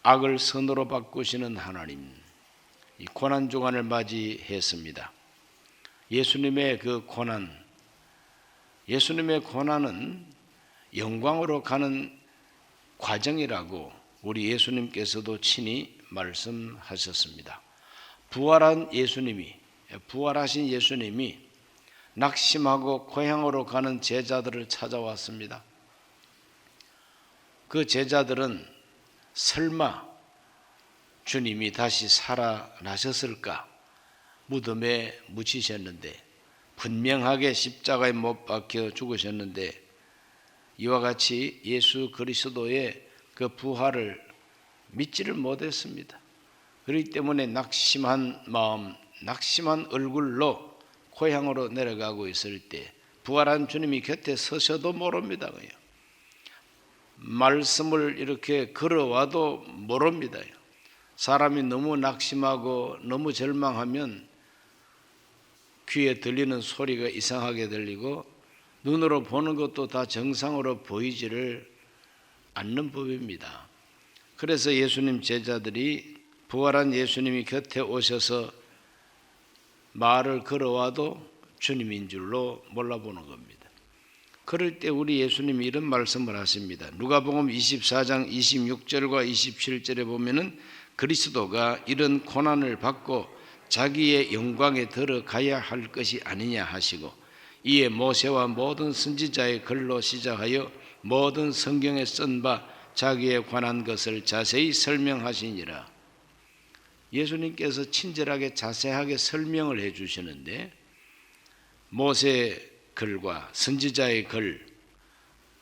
악을 선으로 바꾸시는 하나님, 이 고난 주간을 맞이했습니다. 예수님의 그 고난, 예수님의 고난은 영광으로 가는 과정이라고 우리 예수님께서도 친히 말씀하셨습니다. 부활하신 예수님이 낙심하고 고향으로 가는 제자들을 찾아왔습니다. 그 제자들은 설마 주님이 다시 살아나셨을까 무덤에 묻히셨는데, 분명하게 십자가에 못 박혀 죽으셨는데 이와 같이 예수 그리스도의 그 부활을 믿지를 못했습니다. 그렇기 때문에 낙심한 마음, 낙심한 얼굴로 고향으로 내려가고 있을 때 부활한 주님이 곁에 서셔도 모릅니다. 말씀을 이렇게 걸어와도 모릅니다. 사람이 너무 낙심하고 너무 절망하면 귀에 들리는 소리가 이상하게 들리고 눈으로 보는 것도 다 정상으로 보이지를 않는 법입니다. 그래서 예수님 제자들이 부활한 예수님이 곁에 오셔서 말을 걸어와도 주님인 줄로 몰라보는 겁니다. 그럴 때 우리 예수님이 이런 말씀을 하십니다. 누가복음 24장 26절과 27절에 보면은 그리스도가 이런 고난을 받고 자기의 영광에 들어가야 할 것이 아니냐 하시고, 이에 모세와 모든 선지자의 글로 시작하여 모든 성경에 쓴 바 자기에 관한 것을 자세히 설명하시니라. 예수님께서 친절하게 자세하게 설명을 해 주시는데, 모세의 글과 선지자의 글,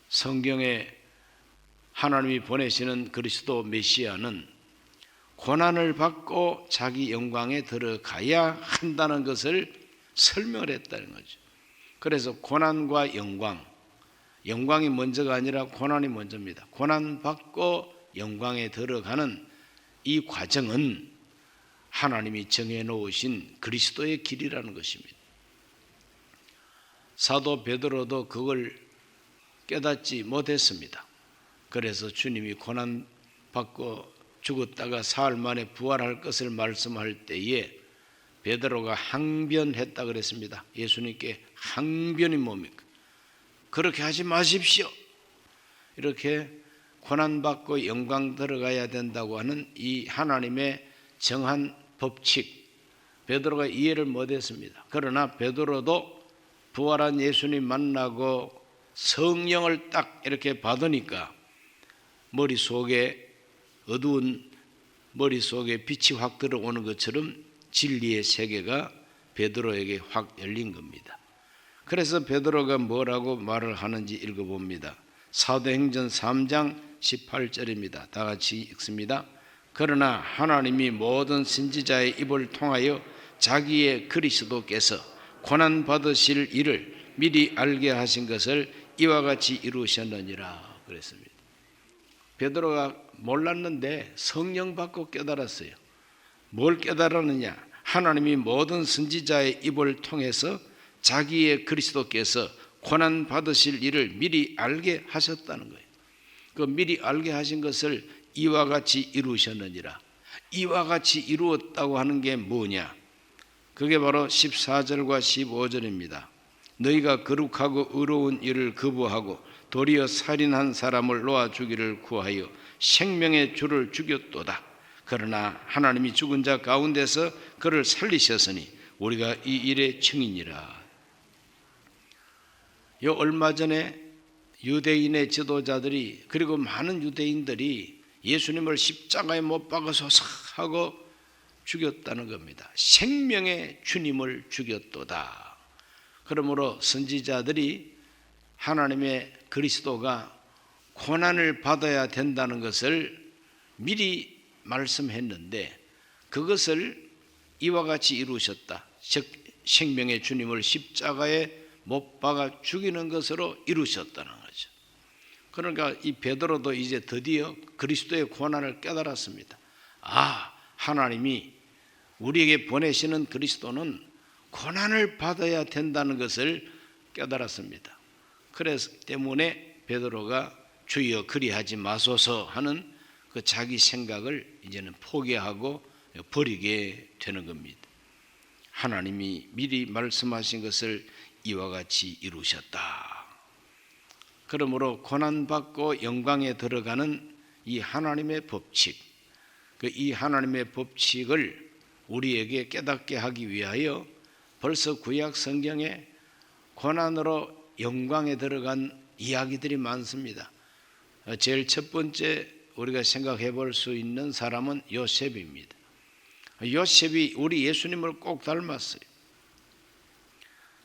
성경에 하나님이 보내시는 그리스도 메시아는 고난을 받고 자기 영광에 들어가야 한다는 것을 설명을 했다는 거죠. 그래서 고난과 영광이 먼저가 아니라 고난이 먼저입니다. 고난 받고 영광에 들어가는 이 과정은 하나님이 정해놓으신 그리스도의 길이라는 것입니다. 사도 베드로도 그걸 깨닫지 못했습니다. 그래서 주님이 고난 받고 죽었다가 사흘 만에 부활할 것을 말씀할 때에 베드로가 항변했다 그랬습니다. 예수님께 항변이 뭡니까? 그렇게 하지 마십시오. 이렇게 고난 받고 영광 들어가야 된다고 하는 이 하나님의 정한 법칙, 베드로가 이해를 못했습니다. 그러나 베드로도 부활한 예수님 만나고 성령을 딱 이렇게 받으니까 어두운 머릿속에 빛이 확 들어오는 것처럼 진리의 세계가 베드로에게 확 열린 겁니다. 그래서 베드로가 뭐라고 말을 하는지 읽어봅니다. 사도행전 3장 18절입니다. 다 같이 읽습니다. 그러나 하나님이 모든 선지자의 입을 통하여 자기의 그리스도께서 고난 받으실 일을 미리 알게 하신 것을 이와 같이 이루셨느니라 그랬습니다. 베드로가 몰랐는데 성령 받고 깨달았어요. 뭘 깨달았느냐? 하나님이 모든 선지자의 입을 통해서 자기의 그리스도께서 고난 받으실 일을 미리 알게 하셨다는 거예요. 그 미리 알게 하신 것을 이와 같이 이루셨느니라. 이와 같이 이루었다고 하는 게 뭐냐? 그게 바로 14절과 15절입니다. 너희가 거룩하고 의로운 일을 거부하고 도리어 살인한 사람을 놓아 주기를 구하여 생명의 주를 죽였도다. 그러나 하나님이 죽은 자 가운데서 그를 살리셨으니 우리가 이 일의 증인이라. 얼마 전에 유대인의 지도자들이, 그리고 많은 유대인들이 예수님을 십자가에 못 박아서 하고 죽였다는 겁니다. 생명의 주님을 죽였도다. 그러므로 선지자들이 하나님의 그리스도가 고난을 받아야 된다는 것을 미리 말씀했는데 그것을 이와 같이 이루셨다. 즉 생명의 주님을 십자가에 못 박아 죽이는 것으로 이루셨다는 거죠. 그러니까 이 베드로도 이제 드디어 그리스도의 고난을 깨달았습니다. 하나님이 우리에게 보내시는 그리스도는 고난을 받아야 된다는 것을 깨달았습니다. 그래서 때문에 베드로가 주여 그리하지 마소서 하는 그 자기 생각을 이제는 포기하고 버리게 되는 겁니다. 하나님이 미리 말씀하신 것을 이와 같이 이루셨다. 그러므로 고난받고 영광에 들어가는 이 하나님의 법칙, 이 하나님의 법칙을 우리에게 깨닫게 하기 위하여 벌써 구약 성경에 고난으로 영광에 들어간 이야기들이 많습니다. 제일 첫 번째 우리가 생각해 볼 수 있는 사람은 요셉입니다. 요셉이 우리 예수님을 꼭 닮았어요.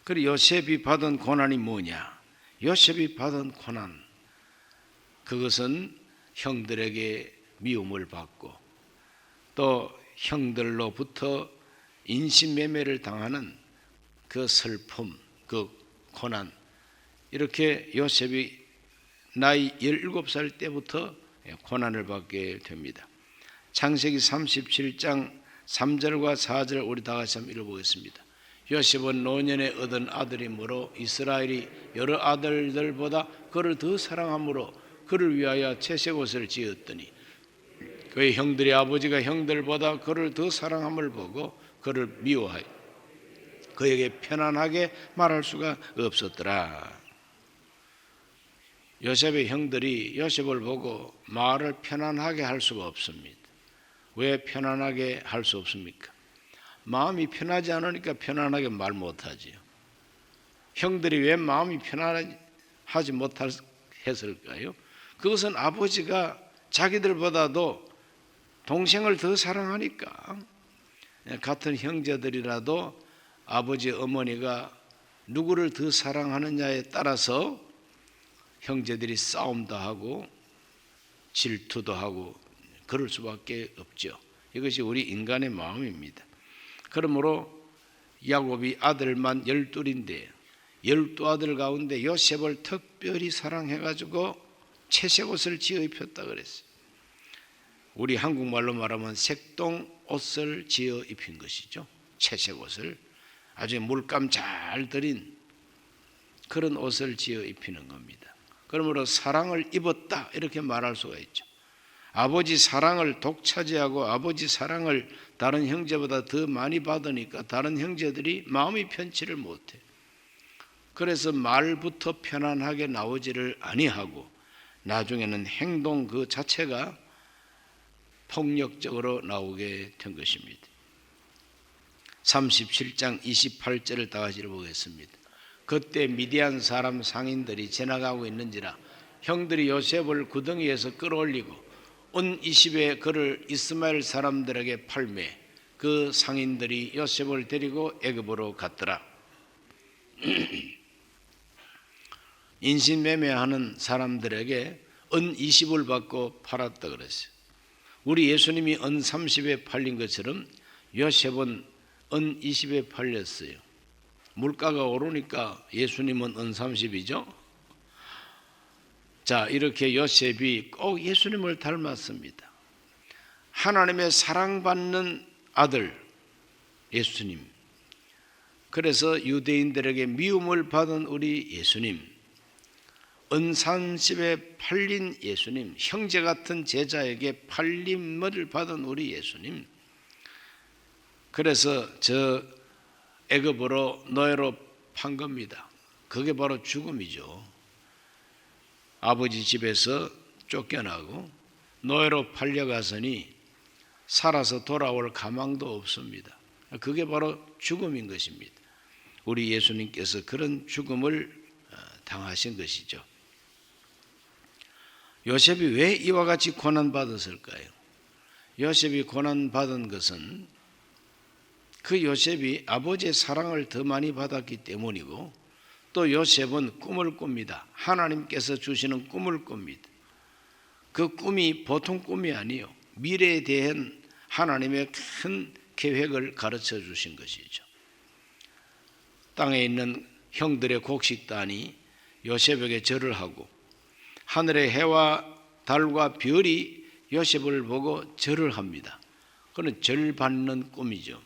그리고 요셉이 받은 고난이 뭐냐? 요셉이 받은 고난, 그것은 형들에게 미움을 받고 또 형들로부터 인신매매를 당하는 그 슬픔, 그 고난, 이렇게 요셉이 나이 17살 때부터 고난을 받게 됩니다. 창세기 37장 3절과 4절 우리 다 같이 한번 읽어보겠습니다. 요셉은 노년에 얻은 아들이므로 이스라엘이 여러 아들들보다 그를 더 사랑하므로 그를 위하여 채색옷을 지었더니 그의 형들의 아버지가 형들보다 그를 더 사랑함을 보고 그를 미워하여 그에게 편안하게 말할 수가 없었더라. 요셉의 형들이 요셉을 보고 말을 편안하게 할 수가 없습니다. 왜 편안하게 할 수 없습니까? 마음이 편하지 않으니까 편안하게 말 못하지요. 형들이 왜 마음이 편안하지 못했을까요? 그것은 아버지가 자기들보다도 동생을 더 사랑하니까. 같은 형제들이라도 아버지 어머니가 누구를 더 사랑하느냐에 따라서 형제들이 싸움도 하고 질투도 하고 그럴 수밖에 없죠. 이것이 우리 인간의 마음입니다. 그러므로 야곱이 아들만 12인데 12아들 가운데 요셉을 특별히 사랑해가지고 채색옷을 지어 입혔다 그랬어요. 우리 한국말로 말하면 색동 옷을 지어 입힌 것이죠. 채색옷을 아주 물감 잘 들인 그런 옷을 지어 입히는 겁니다. 그러므로 사랑을 입었다 이렇게 말할 수가 있죠. 아버지 사랑을 독차지하고 아버지 사랑을 다른 형제보다 더 많이 받으니까 다른 형제들이 마음이 편치를 못해. 그래서 말부터 편안하게 나오지를 아니하고 나중에는 행동 그 자체가 폭력적으로 나오게 된 것입니다. 37장 28절을 다 같이 읽어보겠습니다. 그때 미디안 사람 상인들이 지나가고 있는지라 형들이 요셉을 구덩이에서 끌어올리고 온 20에 그를 이스마엘 사람들에게 팔매 그 상인들이 요셉을 데리고 애굽으로 갔더라. 인신매매하는 사람들에게 은 20을 받고 팔았다 그랬어요. 우리 예수님이 은 30에 팔린 것처럼 요셉은 은 20에 팔렸어요. 물가가 오르니까 예수님은 은 30이죠. 자, 이렇게 요셉이 꼭 예수님을 닮았습니다. 하나님의 사랑받는 아들 예수님. 그래서 유대인들에게 미움을 받은 우리 예수님, 은 30에 팔린 예수님, 형제 같은 제자에게 팔림을 받은 우리 예수님. 그래서 저 애굽으로 노예로 판 겁니다. 그게 바로 죽음이죠. 아버지 집에서 쫓겨나고 노예로 팔려가서니 살아서 돌아올 가망도 없습니다. 그게 바로 죽음인 것입니다. 우리 예수님께서 그런 죽음을 당하신 것이죠. 요셉이 왜 이와 같이 고난받았을까요? 요셉이 고난받은 것은 그 요셉이 아버지의 사랑을 더 많이 받았기 때문이고 또 요셉은 꿈을 꿉니다. 하나님께서 주시는 꿈을 꿉니다. 그 꿈이 보통 꿈이 아니에요. 미래에 대한 하나님의 큰 계획을 가르쳐 주신 것이죠. 땅에 있는 형들의 곡식단이 요셉에게 절을 하고 하늘의 해와 달과 별이 요셉을 보고 절을 합니다. 그건 절 받는 꿈이죠.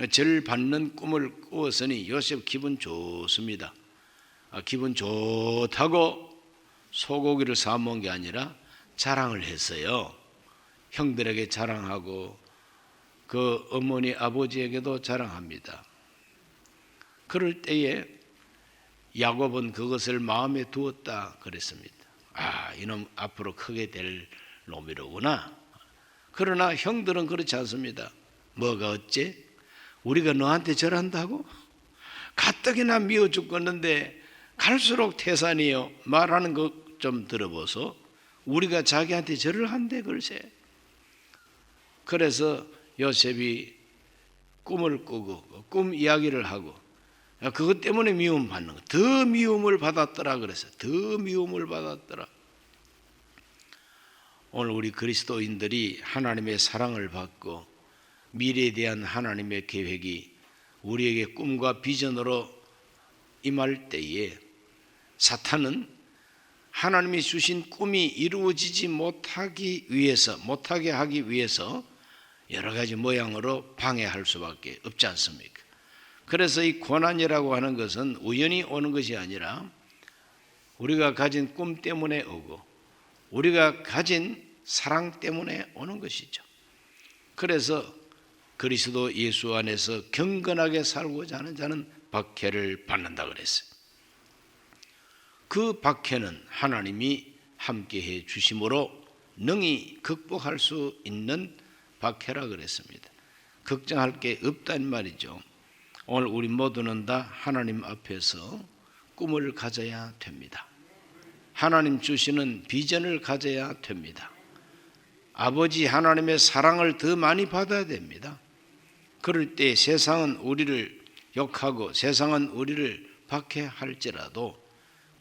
절 받는 꿈을 꾸었으니 요셉 기분 좋습니다. 기분 좋다고 소고기를 사 먹은 게 아니라 자랑을 했어요. 형들에게 자랑하고 그 어머니 아버지에게도 자랑합니다. 그럴 때에 야곱은 그것을 마음에 두었다 그랬습니다. 아, 이놈 앞으로 크게 될 놈이로구나. 그러나 형들은 그렇지 않습니다. 뭐가 어째? 우리가 너한테 절한다고? 가뜩이나 미워 죽겠는데 갈수록 태산이요 말하는 것 좀 들어보소. 우리가 자기한테 절을 한대 글쎄. 그래서 요셉이 꿈을 꾸고 꿈 이야기를 하고 그것 때문에 미움 받는 거. 더 미움을 받았더라 그랬어요. 더 미움을 받았더라. 오늘 우리 그리스도인들이 하나님의 사랑을 받고 미래에 대한 하나님의 계획이 우리에게 꿈과 비전으로 임할 때에 사탄은 하나님이 주신 꿈이 이루어지지 못하게 하기 위해서 여러 가지 모양으로 방해할 수밖에 없지 않습니까? 그래서 이 고난이라고 하는 것은 우연히 오는 것이 아니라 우리가 가진 꿈 때문에 오고 우리가 가진 사랑 때문에 오는 것이죠. 그래서 그리스도 예수 안에서 경건하게 살고자 하는 자는 박해를 받는다 그랬어요. 그 박해는 하나님이 함께해 주심으로 능히 극복할 수 있는 박해라 그랬습니다. 걱정할 게 없다는 말이죠. 오늘 우리 모두는 다 하나님 앞에서 꿈을 가져야 됩니다. 하나님 주시는 비전을 가져야 됩니다. 아버지 하나님의 사랑을 더 많이 받아야 됩니다. 그럴 때 세상은 우리를 욕하고 세상은 우리를 박해할지라도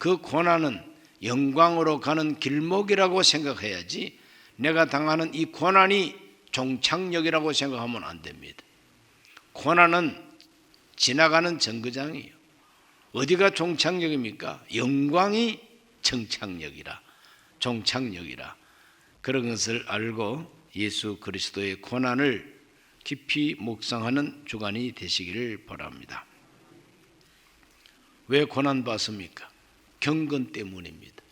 그 고난은 영광으로 가는 길목이라고 생각해야지 내가 당하는 이 고난이 종착역이라고 생각하면 안 됩니다. 고난은 지나가는 정거장이에요. 어디가 종착역입니까? 영광이 종착역이라 그런 것을 알고 예수 그리스도의 고난을 깊이 묵상하는 주간이 되시기를 바랍니다. 왜 고난받습니까? 경건 때문입니다.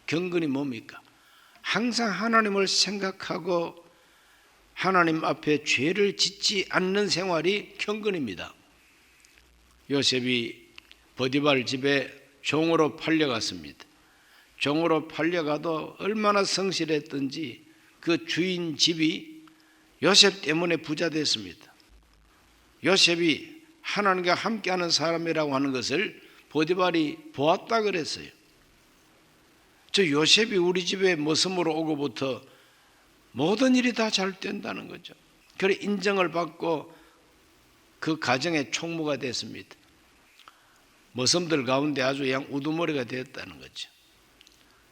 경건이 뭡니까? 항상 하나님을 생각하고 하나님 앞에 죄를 짓지 않는 생활이 경건입니다. 요셉이 보디발 집에 종으로 팔려갔습니다. 종으로 팔려가도 얼마나 성실했던지 그 주인 집이 요셉 때문에 부자 됐습니다. 요셉이 하나님과 함께하는 사람이라고 하는 것을 보디발이 보았다 그랬어요. 저 요셉이 우리 집에 머슴으로 오고부터 모든 일이 다 잘 된다는 거죠. 그래 인정을 받고 그 가정의 총무가 됐습니다. 머슴들 가운데 아주 그냥 우두머리가 되었다는 거죠.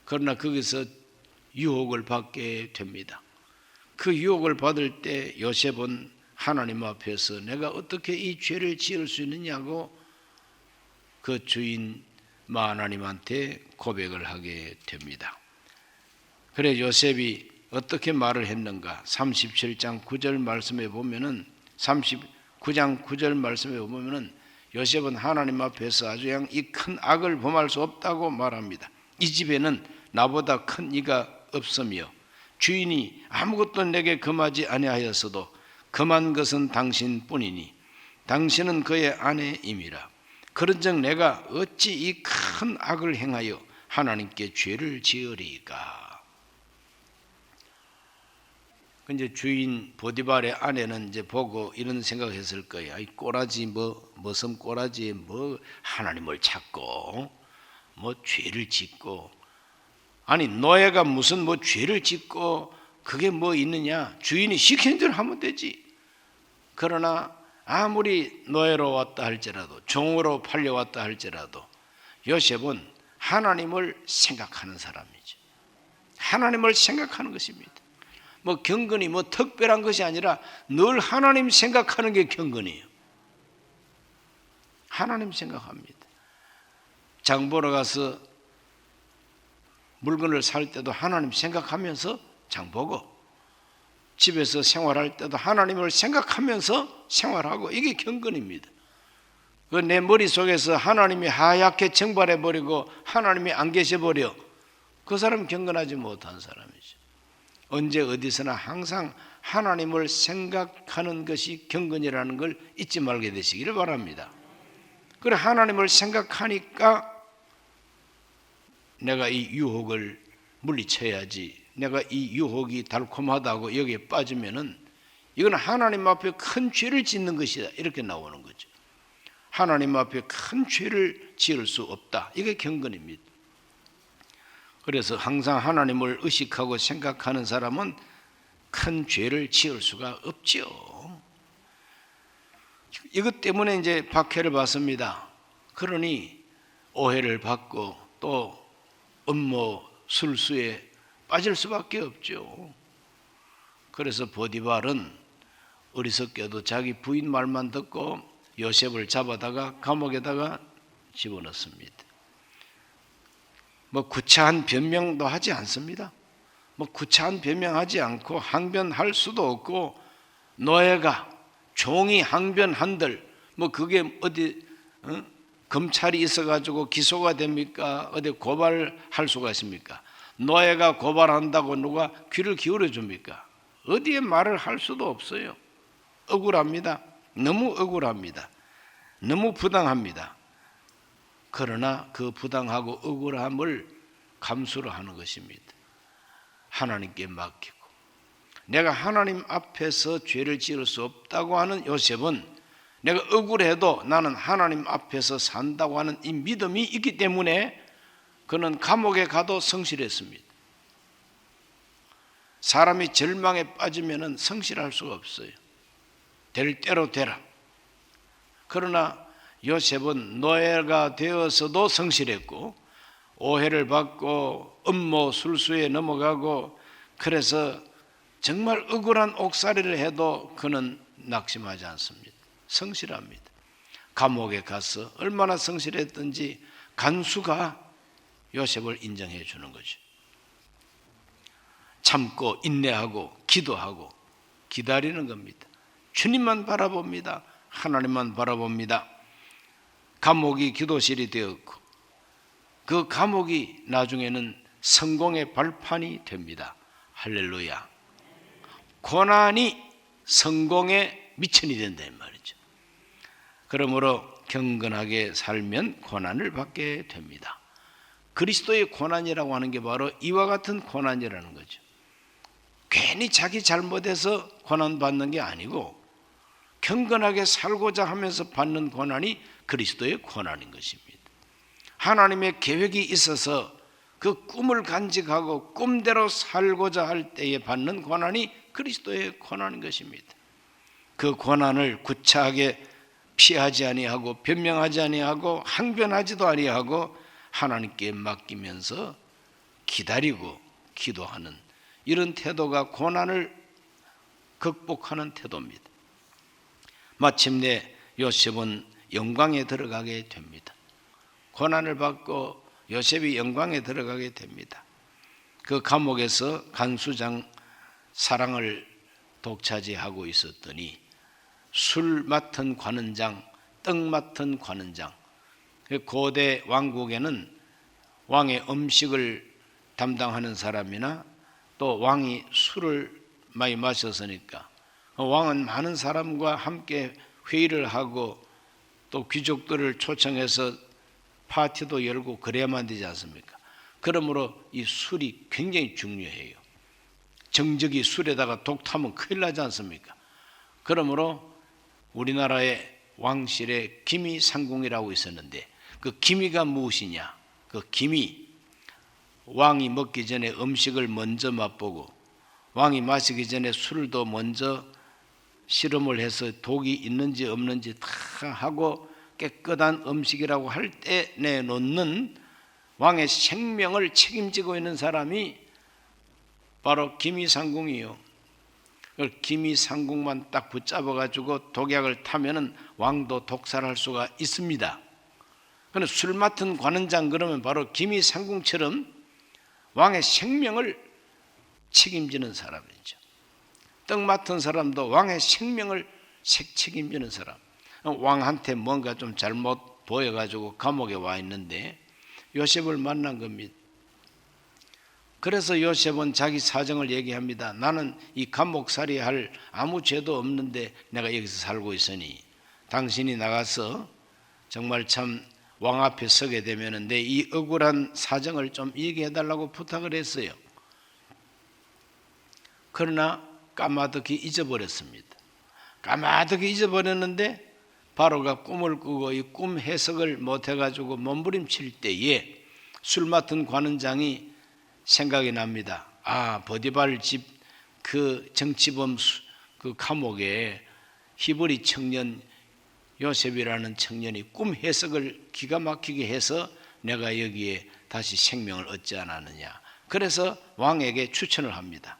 그러나 거기서 유혹을 받게 됩니다. 그 유혹을 받을 때 요셉은 하나님 앞에서 내가 어떻게 이 죄를 지을 수 있느냐고 그 주인 하나님한테 고백을 하게 됩니다. 그래 요셉이 어떻게 말을 했는가? 37장 9절 말씀에 보면은 39장 9절 말씀에 보면은 요셉은 하나님 앞에서 아주 그냥 이 큰 악을 범할 수 없다고 말합니다. 이 집에는 나보다 큰 이가 없으며 주인이 아무것도 내게 금하지 아니하였어도 금한 것은 당신뿐이니 당신은 그의 아내임이라. 그런즉 내가 어찌 이 큰 악을 행하여 하나님께 죄를 지으리까. 이제 주인 보디발의 아내는 이제 보고 이런 생각했을 거예요. 이 꼬라지 머슴 꼬라지에 하나님을 찾고 죄를 짓고 아니 노예가 무슨 죄를 짓고 그게 있느냐? 주인이 시킨 대로 하면 되지. 그러나 아무리 노예로 왔다 할지라도 종으로 팔려왔다 할지라도 요셉은 하나님을 생각하는 사람이죠. 하나님을 생각하는 것입니다. 경건이 특별한 것이 아니라 늘 하나님 생각하는 게 경건이에요. 하나님 생각합니다. 장 보러 가서 물건을 살 때도 하나님 생각하면서 장 보고 집에서 생활할 때도 하나님을 생각하면서 생활하고 이게 경건입니다. 내 머릿속에서 하나님이 하얗게 증발해버리고 하나님이 안 계셔버려 그 사람은 경건하지 못한 사람이죠. 언제 어디서나 항상 하나님을 생각하는 것이 경건이라는 걸 잊지 말게 되시기를 바랍니다. 그래, 하나님을 생각하니까 내가 이 유혹을 물리쳐야지, 내가 이 유혹이 달콤하다고 여기에 빠지면은 이건 하나님 앞에 큰 죄를 짓는 것이다, 이렇게 나오는 거죠. 하나님 앞에 큰 죄를 지을 수 없다, 이게 경건입니다. 그래서 항상 하나님을 의식하고 생각하는 사람은 큰 죄를 지을 수가 없죠. 이것 때문에 이제 박해를 받습니다. 그러니 오해를 받고 또 음모 술수에 빠질 수밖에 없죠. 그래서 보디발은 어리석게도 자기 부인 말만 듣고 요셉을 잡아다가 감옥에다가 집어넣습니다. 구차한 변명도 하지 않습니다. 구차한 변명하지 않고 항변할 수도 없고, 노예가 종이 항변한들 그게 어디 검찰이 있어가지고 기소가 됩니까? 어디 고발할 수가 있습니까? 노예가 고발한다고 누가 귀를 기울여 줍니까? 어디에 말을 할 수도 없어요. 억울합니다. 너무 억울합니다. 너무 부당합니다. 그러나 그 부당하고 억울함을 감수를 하는 것입니다. 하나님께 맡기고, 내가 하나님 앞에서 죄를 지을 수 없다고 하는 요셉은 내가 억울해도 나는 하나님 앞에서 산다고 하는 이 믿음이 있기 때문에 그는 감옥에 가도 성실했습니다. 사람이 절망에 빠지면 성실할 수가 없어요. 될 대로 되라. 그러나 요셉은 노예가 되어서도 성실했고, 오해를 받고 음모 술수에 넘어가고, 그래서 정말 억울한 옥살이를 해도 그는 낙심하지 않습니다. 성실합니다. 감옥에 가서 얼마나 성실했든지 간수가 요셉을 인정해 주는 거죠. 참고 인내하고 기도하고 기다리는 겁니다. 주님만 바라봅니다. 하나님만 바라봅니다. 감옥이 기도실이 되었고, 그 감옥이 나중에는 성공의 발판이 됩니다. 할렐루야. 고난이 성공의 미천이 된다 이 말이죠. 그러므로 경건하게 살면 고난을 받게 됩니다. 그리스도의 고난이라고 하는 게 바로 이와 같은 고난이라는 거죠. 괜히 자기 잘못해서 고난받는 게 아니고 경건하게 살고자 하면서 받는 고난이 그리스도의 고난인 것입니다. 하나님의 계획이 있어서 그 꿈을 간직하고 꿈대로 살고자 할 때에 받는 고난이 그리스도의 고난인 것입니다. 그 고난을 구차하게 피하지 아니하고 변명하지 아니하고 항변하지도 아니하고 하나님께 맡기면서 기다리고 기도하는 이런 태도가 고난을 극복하는 태도입니다. 마침내 요셉은 영광에 들어가게 됩니다. 고난을 받고 요셉이 영광에 들어가게 됩니다. 그 감옥에서 간수장 사랑을 독차지하고 있었더니 술 맡은 관원장, 떡 맡은 관원장, 고대 왕국에는 왕의 음식을 담당하는 사람이나 또 왕이 술을 많이 마셨으니까 왕은 많은 사람과 함께 회의를 하고 또 귀족들을 초청해서 파티도 열고 그래야만 되지 않습니까? 그러므로 이 술이 굉장히 중요해요. 정적이 술에다가 독 타면 큰일 나지 않습니까? 그러므로 우리나라의 왕실에 기미상궁이라고 있었는데 그 기미가 무엇이냐? 그 기미, 왕이 먹기 전에 음식을 먼저 맛보고 왕이 마시기 전에 술도 먼저 실험을 해서 독이 있는지 없는지 다 하고 깨끗한 음식이라고 할 때 내놓는 왕의 생명을 책임지고 있는 사람이 바로 기미상궁이요. 기미상궁만 딱 붙잡아가지고 독약을 타면은 왕도 독살할 수가 있습니다. 그런데 술 맡은 관원장 그러면 바로 기미상궁처럼 왕의 생명을 책임지는 사람이죠. 떡 맡은 사람도 왕의 생명을 책임지는 사람. 왕한테 뭔가 좀 잘못 보여가지고 감옥에 와 있는데 요셉을 만난 겁니다. 그래서 요셉은 자기 사정을 얘기합니다. 나는 이 감옥살이 할 아무 죄도 없는데 내가 여기서 살고 있으니 당신이 나가서 정말 참 왕 앞에 서게 되면 내 이 억울한 사정을 좀 얘기해 달라고 부탁을 했어요. 그러나 까마득히 잊어버렸습니다. 까마득히 잊어버렸는데 바로가 꿈을 꾸고 이 꿈 해석을 못해가지고 몸부림칠 때에 술 맡은 관원장이 생각이 납니다. 보디발 집 그 정치범 그 감옥에 히브리 청년 요셉이라는 청년이 꿈 해석을 기가 막히게 해서 내가 여기에 다시 생명을 얻지 않았느냐. 그래서 왕에게 추천을 합니다.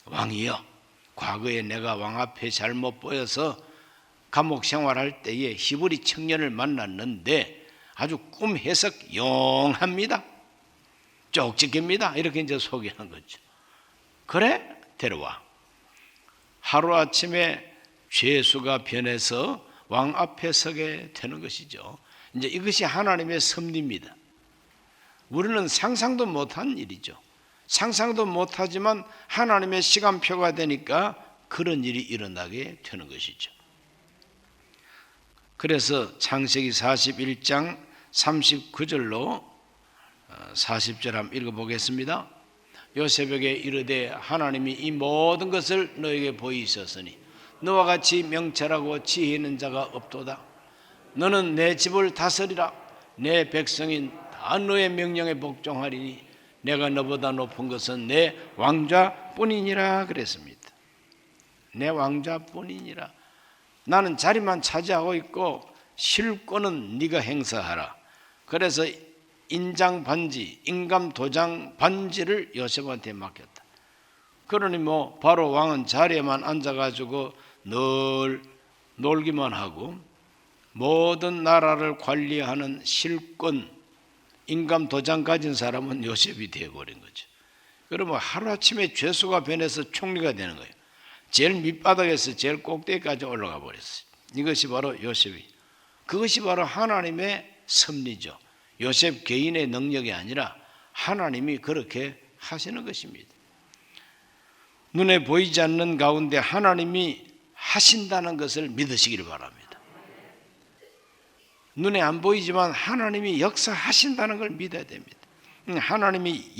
왕이여, 과거에 내가 왕 앞에 잘못 보여서 감옥 생활할 때에 히브리 청년을 만났는데 아주 꿈 해석 용합니다. 쪽집게입니다. 이렇게 이제 소개한 거죠. 그래? 데려와. 하루아침에 죄수가 변해서 왕 앞에 서게 되는 것이죠. 이제 이것이 하나님의 섭리입니다. 우리는 상상도 못한 일이죠. 상상도 못하지만 하나님의 시간표가 되니까 그런 일이 일어나게 되는 것이죠. 그래서 창세기 41장 39절로 40절 한번 읽어보겠습니다. 요셉에게 이르되 하나님이 이 모든 것을 너에게 보이셨으니 너와 같이 명철하고 지혜 있는 자가 없도다. 너는 내 집을 다스리라. 내 백성인 다 너의 명령에 복종하리니 내가 너보다 높은 것은 내 왕좌뿐이니라 그랬습니다. 내 왕좌뿐이니라. 나는 자리만 차지하고 있고 실권은 네가 행사하라. 그래서 인장 반지, 인감 도장 반지를 요셉한테 맡겼다. 그러니 바로 왕은 자리에만 앉아가지고 늘 놀기만 하고 모든 나라를 관리하는 실권, 인감 도장 가진 사람은 요셉이 되어버린 거죠. 그러면 하루아침에 죄수가 변해서 총리가 되는 거예요. 제일 밑바닥에서 제일 꼭대기까지 올라가 버렸어요. 이것이 바로 요셉이. 그것이 바로 하나님의 섭리죠. 요셉 개인의 능력이 아니라 하나님이 그렇게 하시는 것입니다. 눈에 보이지 않는 가운데 하나님이 하신다는 것을 믿으시기를 바랍니다. 눈에 안 보이지만 하나님이 역사하신다는 걸 믿어야 됩니다. 하나님이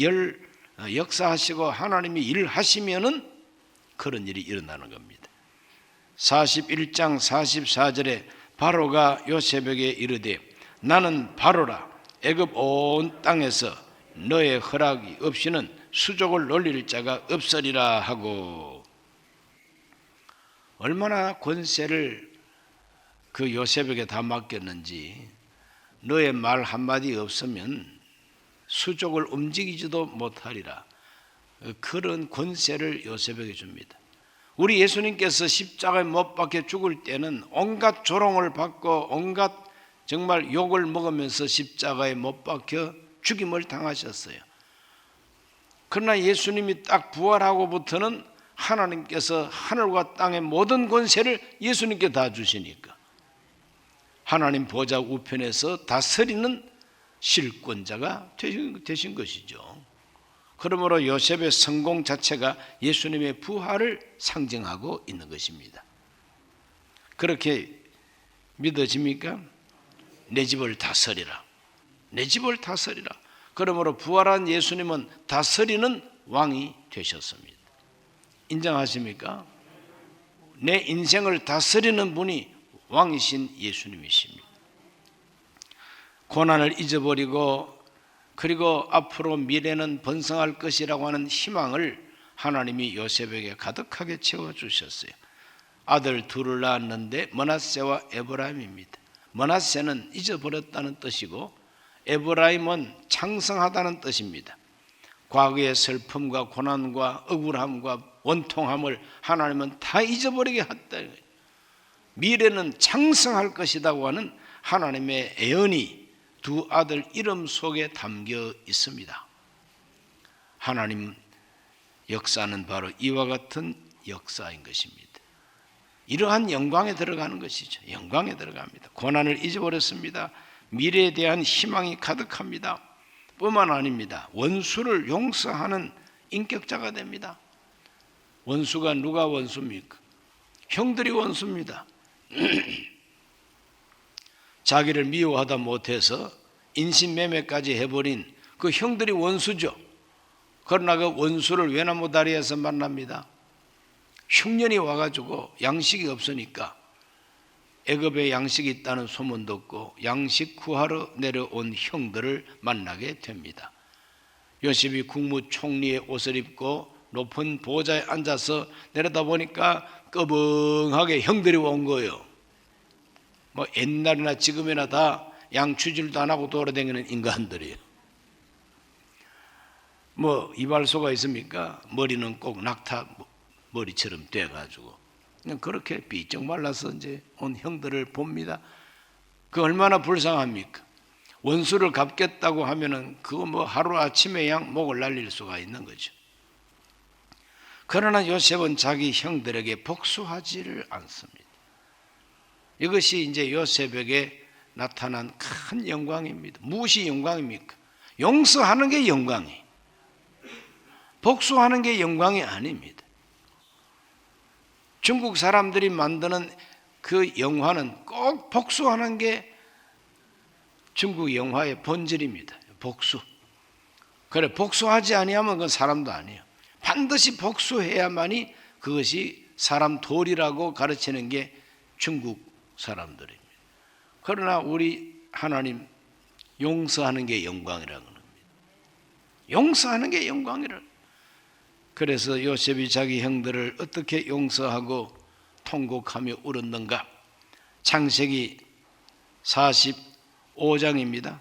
역사하시고 하나님이 일하시면은 그런 일이 일어나는 겁니다. 41장 44절에 바로가 요셉에게 이르되 나는 바로라. 애굽 온 땅에서 너의 허락이 없이는 수족을 놀릴 자가 없으리라 하고, 얼마나 권세를 그 요셉에게 다 맡겼는지 너의 말 한마디 없으면 수족을 움직이지도 못하리라. 그런 권세를 요셉에게 줍니다. 우리 예수님께서 십자가에 못 박혀 죽을 때는 온갖 조롱을 받고 온갖 정말 욕을 먹으면서 십자가에 못 박혀 죽임을 당하셨어요. 그러나 예수님이 딱 부활하고부터는 하나님께서 하늘과 땅의 모든 권세를 예수님께 다 주시니까 하나님 보좌 우편에서 다스리는 실권자가 되신 것이죠. 그러므로 요셉의 성공 자체가 예수님의 부활을 상징하고 있는 것입니다. 그렇게 믿어집니까? 내 집을 다스리라. 내 집을 다스리라. 그러므로 부활한 예수님은 다스리는 왕이 되셨습니다. 인정하십니까? 내 인생을 다스리는 분이 왕이신 예수님이십니다. 고난을 잊어버리고 그리고 앞으로 미래는 번성할 것이라고 하는 희망을 하나님이 요셉에게 가득하게 채워주셨어요. 아들 둘을 낳았는데 므낫세와 에브라임입니다. 므낫세는 잊어버렸다는 뜻이고 에브라임은 창성하다는 뜻입니다. 과거의 슬픔과 고난과 억울함과 원통함을 하나님은 다 잊어버리게 했다. 미래는 창성할 것이라고 하는 하나님의 예언이 두 아들 이름 속에 담겨 있습니다. 하나님 역사는 바로 이와 같은 역사인 것입니다. 이러한 영광에 들어가는 것이죠. 영광에 들어갑니다. 고난을 잊어버렸습니다. 미래에 대한 희망이 가득합니다. 뿐만 아닙니다. 원수를 용서하는 인격자가 됩니다. 원수가 누가 원수입니까? 형들이 원수입니다. 자기를 미워하다 못해서 인신매매까지 해버린 그 형들이 원수죠. 그러나 그 원수를 외나무 다리에서 만납니다. 흉년이 와가지고 양식이 없으니까 애굽에 양식이 있다는 소문 듣고 양식 구하러 내려온 형들을 만나게 됩니다. 요셉이 국무총리의 옷을 입고 높은 보좌에 앉아서 내려다보니까 꺼벙하게 형들이 온 거예요. 뭐 옛날이나 지금이나 다 양치질도 안 하고 돌아다니는 인간들이에요. 뭐 이발소가 있습니까? 머리는 꼭 낙타 머리처럼 돼가지고 그냥 그렇게 삐쩍 말라서 이제 온 형들을 봅니다. 그 얼마나 불쌍합니까? 원수를 갚겠다고 하면은 그거 뭐 하루 아침에 양 목을 날릴 수가 있는 거죠. 그러나 요셉은 자기 형들에게 복수하지를 않습니다. 이것이 이제 요셉에게 나타난 큰 영광입니다. 무엇이 영광입니까? 용서하는 게 영광이, 복수하는 게 영광이 아닙니다. 중국 사람들이 만드는 그 영화는 꼭 복수하는 게 중국 영화의 본질입니다. 복수. 그래, 복수하지 아니하면 그건 사람도 아니에요. 반드시 복수해야만이 그것이 사람 도리라고 가르치는 게 중국 사람들입니다. 그러나 우리 하나님 용서하는 게 영광이라고 합니다. 용서하는 게 영광이라. 그래서 요셉이 자기 형들을 어떻게 용서하고 통곡하며 울었는가? 창세기 45장입니다.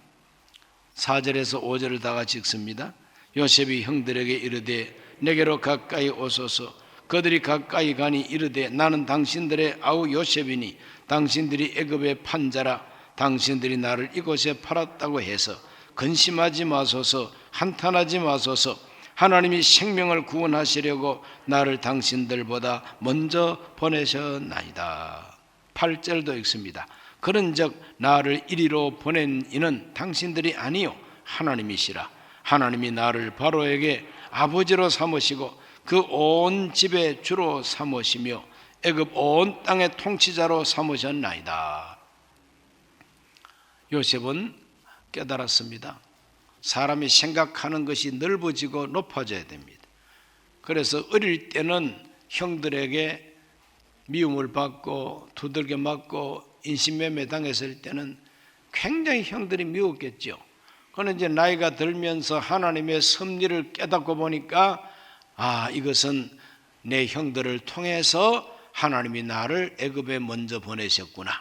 4절에서 5절을 다 같이 읽습니다. 요셉이 형들에게 이르되 내게로 가까이 오소서. 그들이 가까이 가니 이르되 나는 당신들의 아우 요셉이니 당신들이 애굽의 판자라. 당신들이 나를 이곳에 팔았다고 해서 근심하지 마소서. 한탄하지 마소서. 하나님이 생명을 구원하시려고 나를 당신들보다 먼저 보내셨나이다. 8절도 읽습니다. 그런즉 나를 이리로 보낸 이는 당신들이 아니요 하나님이시라. 하나님이 나를 바로에게 아버지로 삼으시고 그 온 집의 주로 삼으시며 애굽 온 땅의 통치자로 삼으셨나이다. 요셉은 깨달았습니다. 사람이 생각하는 것이 넓어지고 높아져야 됩니다. 그래서 어릴 때는 형들에게 미움을 받고 두들겨 맞고 인신매매 당했을 때는 굉장히 형들이 미웠겠죠. 그런데 이제 나이가 들면서 하나님의 섭리를 깨닫고 보니까 이것은 내 형들을 통해서 하나님이 나를 애굽에 먼저 보내셨구나.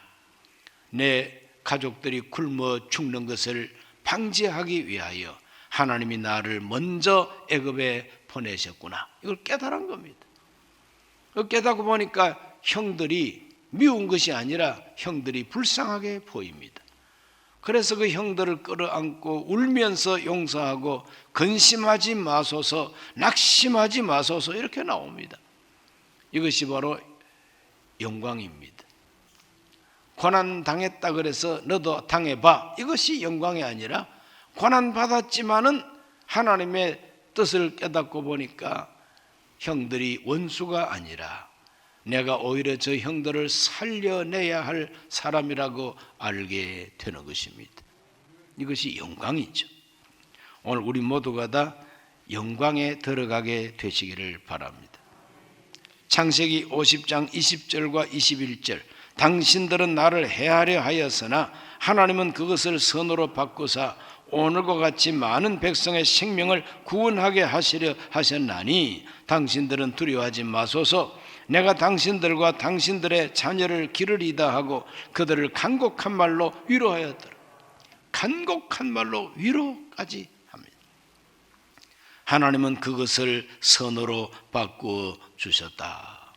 내 가족들이 굶어 죽는 것을 방지하기 위하여 하나님이 나를 먼저 애굽에 보내셨구나. 이걸 깨달은 겁니다. 깨닫고 보니까 형들이 미운 것이 아니라 형들이 불쌍하게 보입니다. 그래서 그 형들을 끌어안고 울면서 용서하고 근심하지 마소서, 낙심하지 마소서 이렇게 나옵니다. 이것이 바로 영광입니다. 고난 당했다 그래서 너도 당해봐. 이것이 영광이 아니라 고난 받았지만은 하나님의 뜻을 깨닫고 보니까 형들이 원수가 아니라 내가 오히려 저 형들을 살려내야 할 사람이라고 알게 되는 것입니다. 이것이 영광이죠. 오늘 우리 모두가 다 영광에 들어가게 되시기를 바랍니다. 창세기 50장 20절과 21절 당신들은 나를 해하려 하였으나 하나님은 그것을 선으로 바꾸사 오늘과 같이 많은 백성의 생명을 구원하게 하시려 하셨나니 당신들은 두려워하지 마소서. 내가 당신들과 당신들의 자녀를 기르리다 하고 그들을 간곡한 말로 위로하였더라. 간곡한 말로 위로까지 합니다. 하나님은 그것을 선으로 바꾸어 주셨다.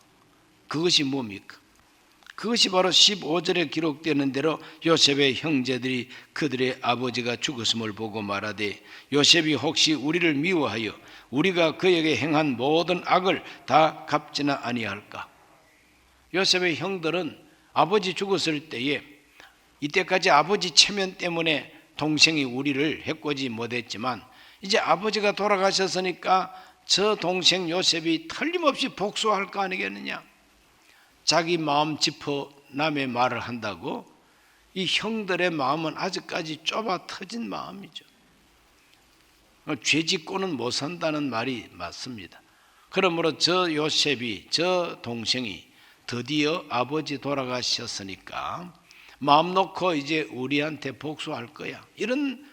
그것이 뭡니까? 그것이 바로 15절에 기록되는 대로 요셉의 형제들이 그들의 아버지가 죽었음을 보고 말하되 요셉이 혹시 우리를 미워하여 우리가 그에게 행한 모든 악을 다 갚지나 아니할까? 요셉의 형들은 아버지 죽었을 때에 이때까지 아버지 체면 때문에 동생이 우리를 해코지 못했지만 이제 아버지가 돌아가셨으니까 저 동생 요셉이 틀림없이 복수할 거 아니겠느냐. 자기 마음 짚어 남의 말을 한다고 이 형들의 마음은 아직까지 좁아 터진 마음이죠. 죄 짓고는 못 산다는 말이 맞습니다. 그러므로 저 요셉이, 저 동생이 드디어 아버지 돌아가셨으니까 마음 놓고 이제 우리한테 복수할 거야, 이런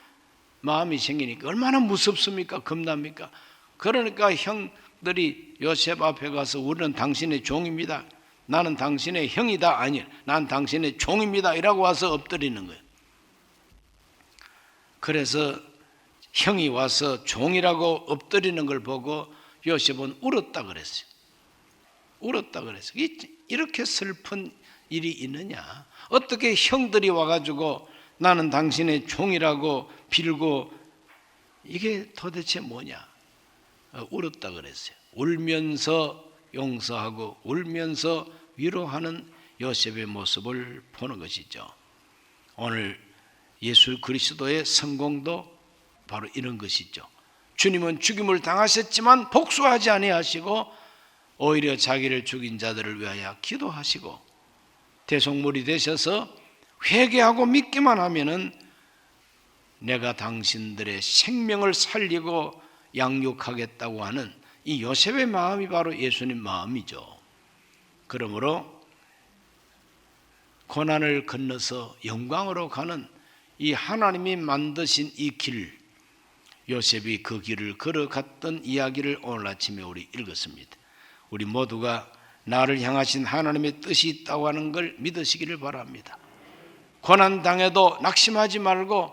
마음이 생기니까 얼마나 무섭습니까? 겁납니까? 그러니까 형들이 요셉 앞에 가서 우리는 당신의 종입니다, 나는 당신의 형이다, 아니 난 당신의 종입니다 이라고 와서 엎드리는 거예요. 그래서 형이 와서 종이라고 엎드리는 걸 보고 요셉은 울었다 그랬어요. 울었다 그랬어요. 이렇게 슬픈 일이 있느냐? 어떻게 형들이 와가지고 나는 당신의 종이라고 빌고, 이게 도대체 뭐냐? 울었다 그랬어요. 울면서 용서하고 울면서 위로하는 요셉의 모습을 보는 것이죠. 오늘 예수 그리스도의 성공도 바로 이런 것이죠. 주님은 죽임을 당하셨지만 복수하지 아니하시고 오히려 자기를 죽인 자들을 위하여 기도하시고 대속물이 되셔서 회개하고 믿기만 하면은 내가 당신들의 생명을 살리고 양육하겠다고 하는 이 요셉의 마음이 바로 예수님 마음이죠. 그러므로 고난을 건너서 영광으로 가는 이 하나님이 만드신 이 길, 요셉이 그 길을 걸어갔던 이야기를 오늘 아침에 우리 읽었습니다. 우리 모두가 나를 향하신 하나님의 뜻이 있다고 하는 걸 믿으시기를 바랍니다. 고난당해도 낙심하지 말고,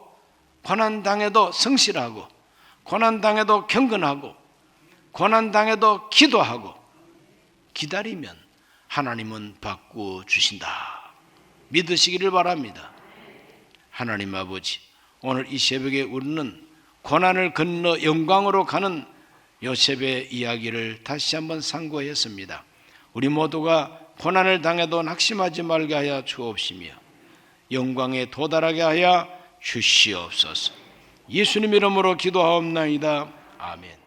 고난당해도 성실하고, 고난당해도 경건하고, 고난당해도 기도하고 기다리면 하나님은 바꾸어 주신다. 믿으시기를 바랍니다. 하나님 아버지, 오늘 이 새벽에 우리는 고난을 건너 영광으로 가는 요셉의 이야기를 다시 한번 상고했습니다. 우리 모두가 고난을 당해도 낙심하지 말게 하여 주옵시며 영광에 도달하게 하여 주시옵소서. 예수님 이름으로 기도하옵나이다. 아멘.